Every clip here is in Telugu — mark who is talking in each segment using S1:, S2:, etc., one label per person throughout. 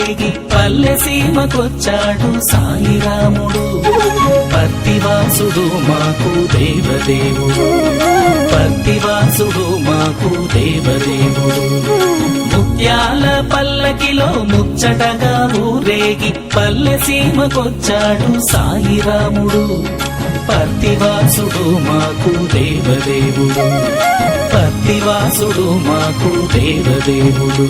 S1: ఊరేగి పల్లె సీమకొచ్చాడు సాయిరాముడు. పత్తివాసుడు మాకు దేవదేవుడు, పత్తివాసుడు మాకు దేవదేవుడు. ముత్యాల పల్లకిలో ముచ్చటగా ఊరేగి పల్లె సీమకొచ్చాడు సాయిరాముడు. పత్తివాసుడు మాకు దేవదేవుడు, పత్తివాసుడు మాకు దేవదేవుడు.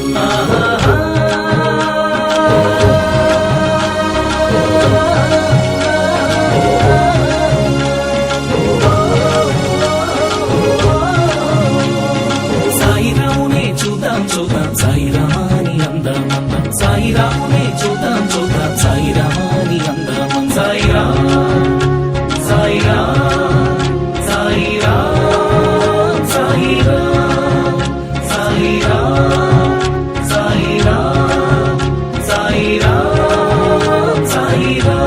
S1: సాయిరామునే చూద్దాం చూద్దాం సాయిరామాని అందమందం, సాయిరామునే చూద్దాం చూద్దాం సాయిరామాని అందమం. సాయిరామ్ సాయిరామ్ సాయిరామ్ సాయిరామ్ సాయిరామ్ సాయిరామ్ సాయిరామ్ సాయిరామ్.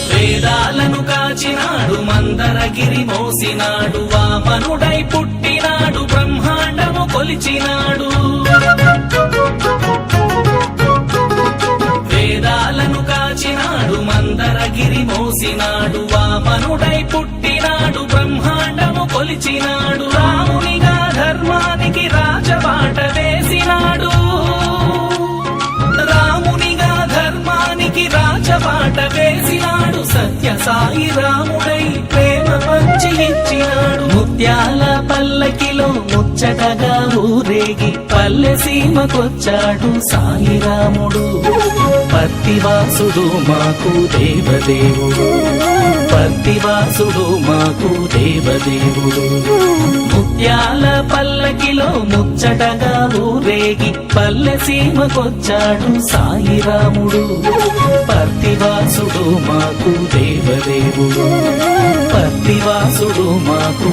S1: వేదాలను కాచినాడు, మందరగిరి మోసినాడు, వామనుడై పుట్టినాడు, బ్రహ్మాండము కొలిచినాడు. వేదాలను కాచినాడు, మందరగిరి మోసినాడు, వామనుడై పుట్టినాడు, బ్రహ్మాండము కొలిచినాడు. రామునిగా ధర్మానికి రాజబాట వేసినాడు, రామునిగా ధర్మానికి రాజబాట వేసినాడు. సత్య సాయి రాముడై ప్రేమ పంచి ఇచ్చినాడు. ముత్యాల పల్లకిలో ముచ్చటగా ఊరేగి పల్లె సీమకొచ్చాడు సాయిరాముడు. పత్తివాసుడు మాకు దేవదేవుడు, పత్తివాసుడు మాకు దేవదేవుడు. ముత్యాల పల్లకిలో ముచ్చటగా ఊరేగి పల్లె సీమకొచ్చాడు సాయిరాముడు. పత్తివాసుడు మాకు దేవదేవుడు, పత్తివాసుడు మాకు